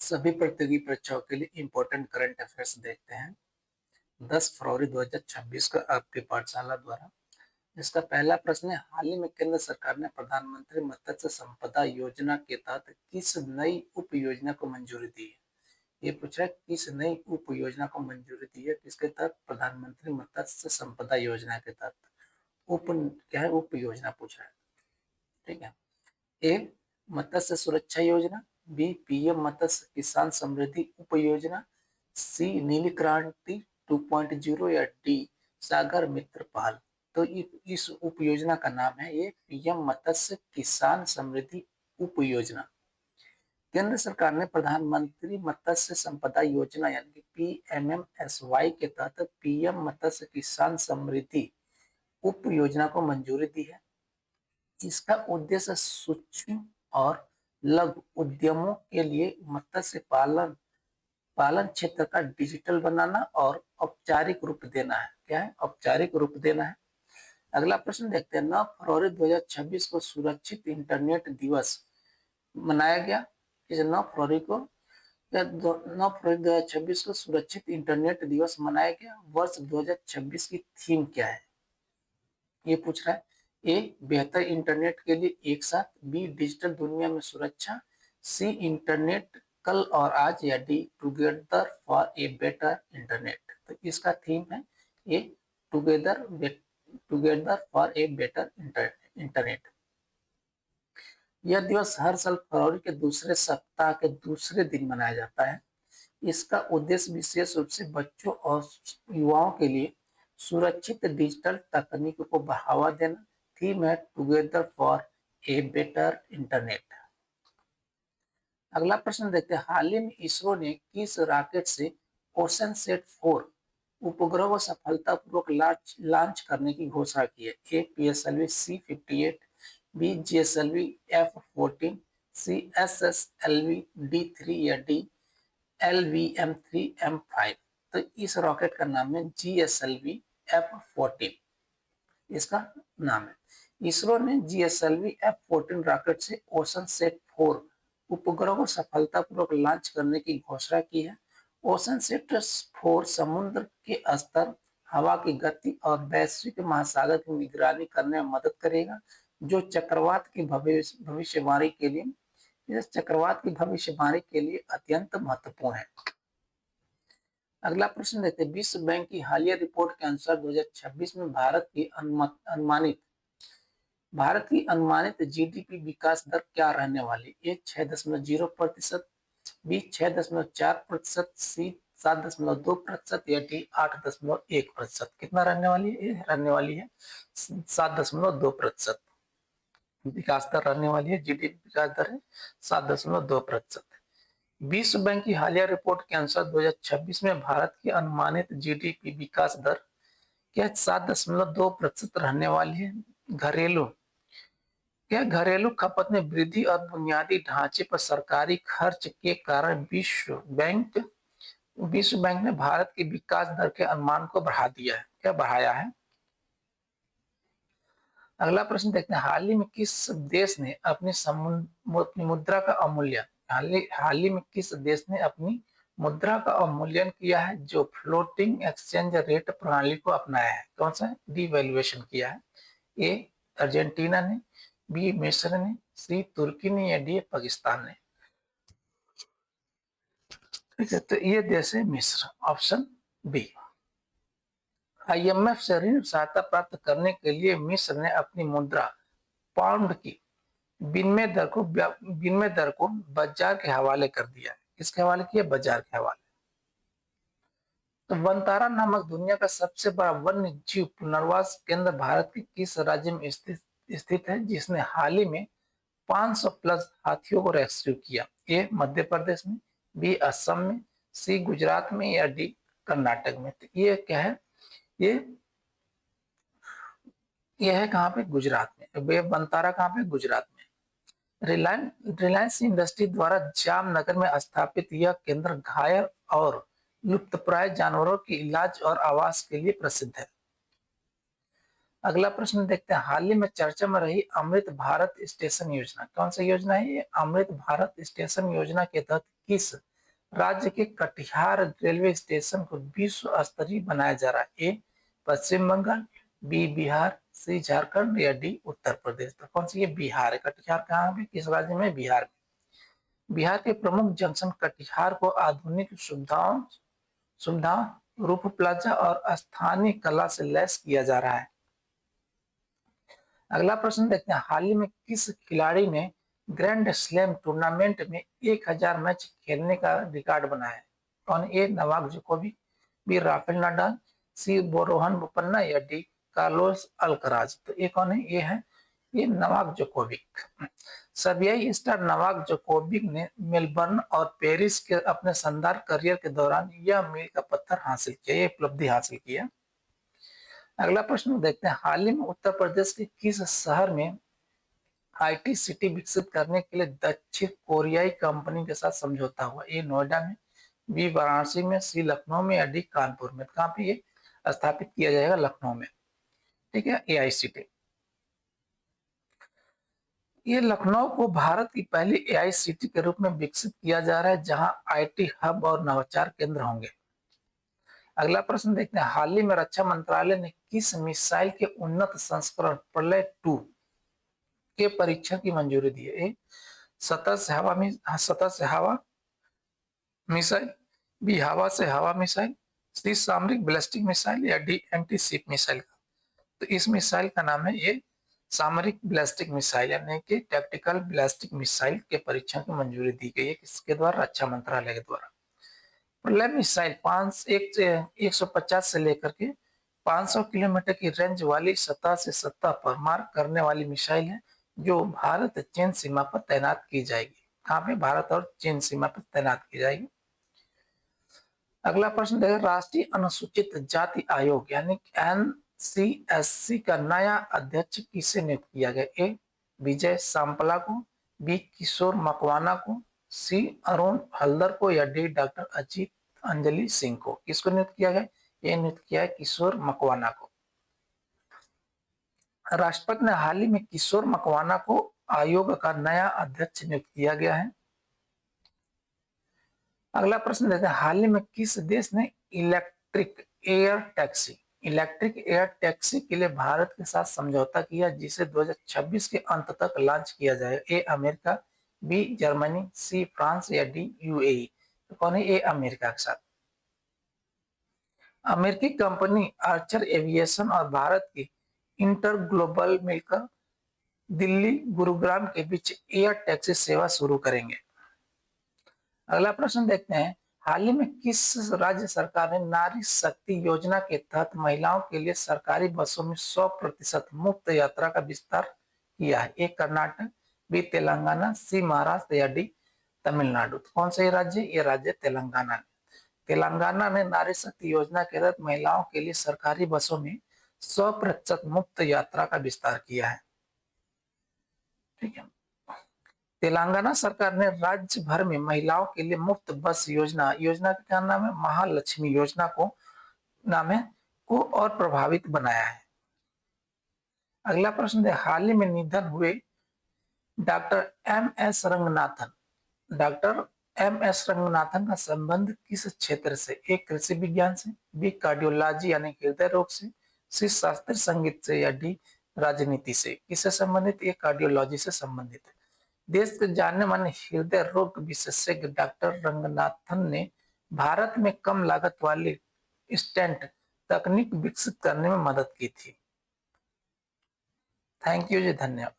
सभी प्रतियोगी परीक्षाओं के लिए इम्पोर्टेंट करंट अफेयर्स देखते हैं। 10 फरवरी 2026 को आपकी पाठशाला द्वारा। इसका पहला प्रश्न है, हाल ही में केंद्र सरकार ने प्रधानमंत्री मत्स्य संपदा योजना के तहत किस नई उप योजना को मंजूरी दी है? ये पूछ रहा है किस नई उप योजना को मंजूरी दी है, किसके तहत? प्रधानमंत्री मत्स्य संपदा योजना के तहत। उप क्या है? उप योजना पूछ रहा है। ठीक है। ए मत्स्य सुरक्षा योजना, बी पीएम मत्स्य किसान समृद्धि उप योजना, सी नीली क्रांति 2.0 या डी सागर मित्र पहल। तो इस उप योजना का नाम है ये पीएम मत्स्य किसान समृद्धि उप योजना। केंद्र सरकार ने प्रधानमंत्री मत्स्य संपदा योजना यानी कि पीएमएमएसवाई के तहत पीएम मत्स्य किसान समृद्धि उप योजना को मंजूरी दी है। इसका उद्देश्य सूक्ष्म और लघु उद्यमों के लिए मत्स्य पालन क्षेत्र का डिजिटल बनाना और औपचारिक रूप देना है। क्या है? औपचारिक रूप देना है। अगला प्रश्न देखते हैं, 9 फरवरी 2026 को सुरक्षित इंटरनेट दिवस मनाया गया। इस 9 फरवरी 2026 को सुरक्षित इंटरनेट दिवस मनाया गया। वर्ष 2026 की थीम क्या है? ये पूछ रहा है। ए बेहतर इंटरनेट के लिए एक साथ, बी डिजिटल दुनिया में सुरक्षा, सी इंटरनेट कल और आज, या D together for a better internet. तो इसका थीम है a together for a better internet. यह दिवस हर साल फरवरी के दूसरे सप्ताह के दूसरे दिन मनाया जाता है। इसका उद्देश्य विशेष रूप से बच्चों और युवाओं के लिए सुरक्षित डिजिटल तकनीक को बढ़ावा देना। थीम है together for a better internet. अगला प्रश्न देखते हैं, हाल ही में इसरो ने किस रॉकेट से ओशन सेट 4 उपग्रह को सफलतापूर्वक लॉन्च करने की घोषणा की है? A PSLV C-58, B GSLV F-14, C SSLV D3 या डी LVM-3M5। तो इस रॉकेट का नाम है जीएसएलवी F-14। इसका नाम है। इसरो ने जीएसएलवी F-14 रॉकेट से ओशन सेट 4 उपग्रह को सफलतापूर्वक लॉन्च करने की घोषणा की है। ओशन सेट 4 समुद्र के स्तर, हवा की गति और वैश्विक महासागर की निगरानी करने में मदद करेगा, जो चक्रवात की भविष्यवाणी के लिए अत्यंत महत्वपूर्ण है। अगला प्रश्न देखते हैं, विश्व बैंक की हालिया रिपोर्ट के अनुसार 2026 में भारत की अनुमानित जीडीपी विकास दर क्या रहने वाली? ए 6.0%, बी 6.4%, सी 7.2% या डी 8.1%। कितना रहने वाली है? ये रहने वाली है 7.2% विकास दर रहने वाली है। जीडीपी विकास दर है 7.2%। विश्व बैंक की हालिया रिपोर्ट के अनुसार 2026 में भारत की अनुमानित जीडीपी विकास दर क्या 7.2% रहने वाली है। घरेलू खपत में वृद्धि और बुनियादी ढांचे पर सरकारी खर्च के कारण विश्व बैंक ने भारत की विकास दर के अनुमान को बढ़ाया है। अगला प्रश्न देखते हैं, हाल ही में किस देश ने अपनी मुद्रा का अवमूल्यन हाल ही में किस देश ने अपनी मुद्रा का अवमूल्यन किया है, जो फ्लोटिंग एक्सचेंज रेट प्रणाली को अपनाया है? कौन सा? डिवैल्यूएशन किया है। ए अर्जेंटीना ने, बी मिस्र ने, सी तुर्की ने या डी पाकिस्तान ने। ठीक है, तो ये देश है मिस्र, ऑप्शन बी। आईएमएफ से ऋण सहायता प्राप्त करने के लिए मिस्र ने अपनी मुद्रा पाउंड की विनिमय दर को बाजार के हवाले कर दिया है। किसके हवाले किया? बाजार के हवाले। तो वनतारा नामक दुनिया का सबसे बड़ा वन्य जीव पुनर्वास केंद्र भारत के किस राज्य में स्थित है, जिसने हाल ही में 500 प्लस हाथियों को रेस्क्यू किया? ए मध्य प्रदेश में, बी असम में, सी गुजरात में या डी कर्नाटक में। तो ये क्या है? ये है कहाँ पे? गुजरात में। वनतारा कहाँ पे? गुजरात में। रिलायंस इंडस्ट्री द्वारा जामनगर में स्थापित यह केंद्र घायल और लुप्तप्राय जानवरों के इलाज और आवास के लिए प्रसिद्ध है। अगला प्रश्न देखते हैं, हाल ही में चर्चा में रही अमृत भारत स्टेशन योजना कौन सी योजना है? ये अमृत भारत स्टेशन योजना के तहत किस राज्य के कटिहार रेलवे स्टेशन को विश्व स्तरीय बनाया जा रहा है? ए पश्चिम बंगाल, बी बिहार, सी झारखंड या डी उत्तर प्रदेश। तो कौन सी? ये बिहार है। कटिहार कहाँ पे, किस राज्य में? बिहार में। बिहार के प्रमुख जंक्शन कटिहार को आधुनिक सुविधा रूप प्लाजा और स्थानीय कला से लैस किया जा रहा है। अगला प्रश्न देखते हैं, हाल ही में किस खिलाड़ी ने ग्रैंड स्लैम टूर्नामेंट में 1000 मैच खेलने का रिकॉर्ड बनाया है? कौन? A Novak Djokovic, B Rafael Nadal, C Rohan Bopanna या डी कार्लोस अल्कराज। तो ये कौन है? ये नोवाक जोकोविक। सर्बियाई स्टार नोवाक जोकोविक ने मेलबर्न और पेरिस के अपने शानदार करियर के दौरान यह मील का पत्थर हासिल किया, ये उपलब्धि हासिल किया। अगला प्रश्न देखते हैं, हाल ही में उत्तर प्रदेश के किस शहर में आईटी सिटी विकसित करने के लिए दक्षिण कोरियाई कंपनी के साथ समझौता हुआ? ए नोएडा में, बी वाराणसी में, सी लखनऊ में या डी कानपुर में। कहाँ पे ये स्थापित किया जाएगा? लखनऊ में। ठीक है, एआईसीटी। ये लखनऊ को भारत की पहली एआईसीटी के रूप में विकसित किया जा रहा है, जहां आईटी हब और नवाचार केंद्र होंगे। अगला प्रश्न देखते हैं, हाल ही में रक्षा मंत्रालय ने किस मिसाइल के उन्नत संस्करण प्रलय 2 के परीक्षण की मंजूरी दी है? सतह से हवा मिसाइल, बी हवा से हवा मिसाइल, सी सामरिक बैलिस्टिक मिसाइल या डी एंटी शिप मिसाइल। तो इस मिसाइल का नाम है ये सामरिक बैलिस्टिक मिसाइल, यानी कि टैक्टिकल बैलिस्टिक मिसाइल के परीक्षण की मंजूरी दी गई है। किसके द्वारा? रक्षा मंत्रालय के द्वारा। प्रलय मिसाइल 150 से लेकर के 500 किलोमीटर की रेंज वाली सतह से सतह पर मार करने वाली मिसाइल है, जो भारत चीन सीमा पर तैनात की जाएगी। कहाँ पे? भारत और चीन सीमा पर तैनात की जाएगी। अगला प्रश्न देखिए, राष्ट्रीय अनुसूचित जाति आयोग यानी एनसीएससी का नया अध्यक्ष किसे नियुक्त किया गया? ए विजय सांपला को, बी किशोर मकवाना को, सी अरुण हल्दर को या डी डॉक्टर अजीत अंजलि सिंह को। किसको नियुक्त किया गया? ये नियुक्त किया है किशोर मकवाना को। राष्ट्रपति ने हाल ही में किशोर मकवाना को आयोग का नया अध्यक्ष नियुक्त किया गया है। अगला प्रश्न देखते हैं, हाल ही में किस देश ने इलेक्ट्रिक एयर टैक्सी के लिए भारत के साथ समझौता किया, जिसे 2026 के अंत तक लॉन्च किया जाएगा? A America, B Germany, C France या डी यूएई। तो कौन है? ए अमेरिका के साथ। अमेरिकी कंपनी आर्चर एविएशन और भारत की इंटर ग्लोबल मिलकर दिल्ली गुरुग्राम के बीच एयर टैक्सी सेवा शुरू करेंगे। अगला प्रश्न देखते हैं, हाल ही में किस राज्य सरकार ने नारी शक्ति योजना के तहत महिलाओं के लिए सरकारी बसों में 100% मुफ्त यात्रा का विस्तार किया है? ए कर्नाटक, बी तेलंगाना, सी महाराष्ट्र या डी तमिलनाडु। कौन सा राज्य? ये राज्य तेलंगाना। तेलंगाना ने नारी शक्ति योजना के तहत महिलाओं के लिए सरकारी बसों में 100% मुफ्त यात्रा का विस्तार किया है। ठीक है, तेलंगाना सरकार ने राज्य भर में महिलाओं के लिए मुफ्त बस योजना का क्या नाम है? महालक्ष्मी योजना को और प्रभावित बनाया है। अगला प्रश्न है, हाल ही में निधन हुए डॉक्टर एम एस रंगनाथन का संबंध किस क्षेत्र से? एक कृषि विज्ञान से, बी कार्डियोलॉजी यानी हृदय रोग से, सी शास्त्रीय संगीत से या डी राजनीति से। किससे संबंधित? एक कार्डियोलॉजी से संबंधित है। देश के जाने माने हृदय रोग विशेषज्ञ डॉक्टर रंगनाथन ने भारत में कम लागत वाली स्टेंट तकनीक विकसित करने में मदद की थी। थैंक यू जी, धन्यवाद।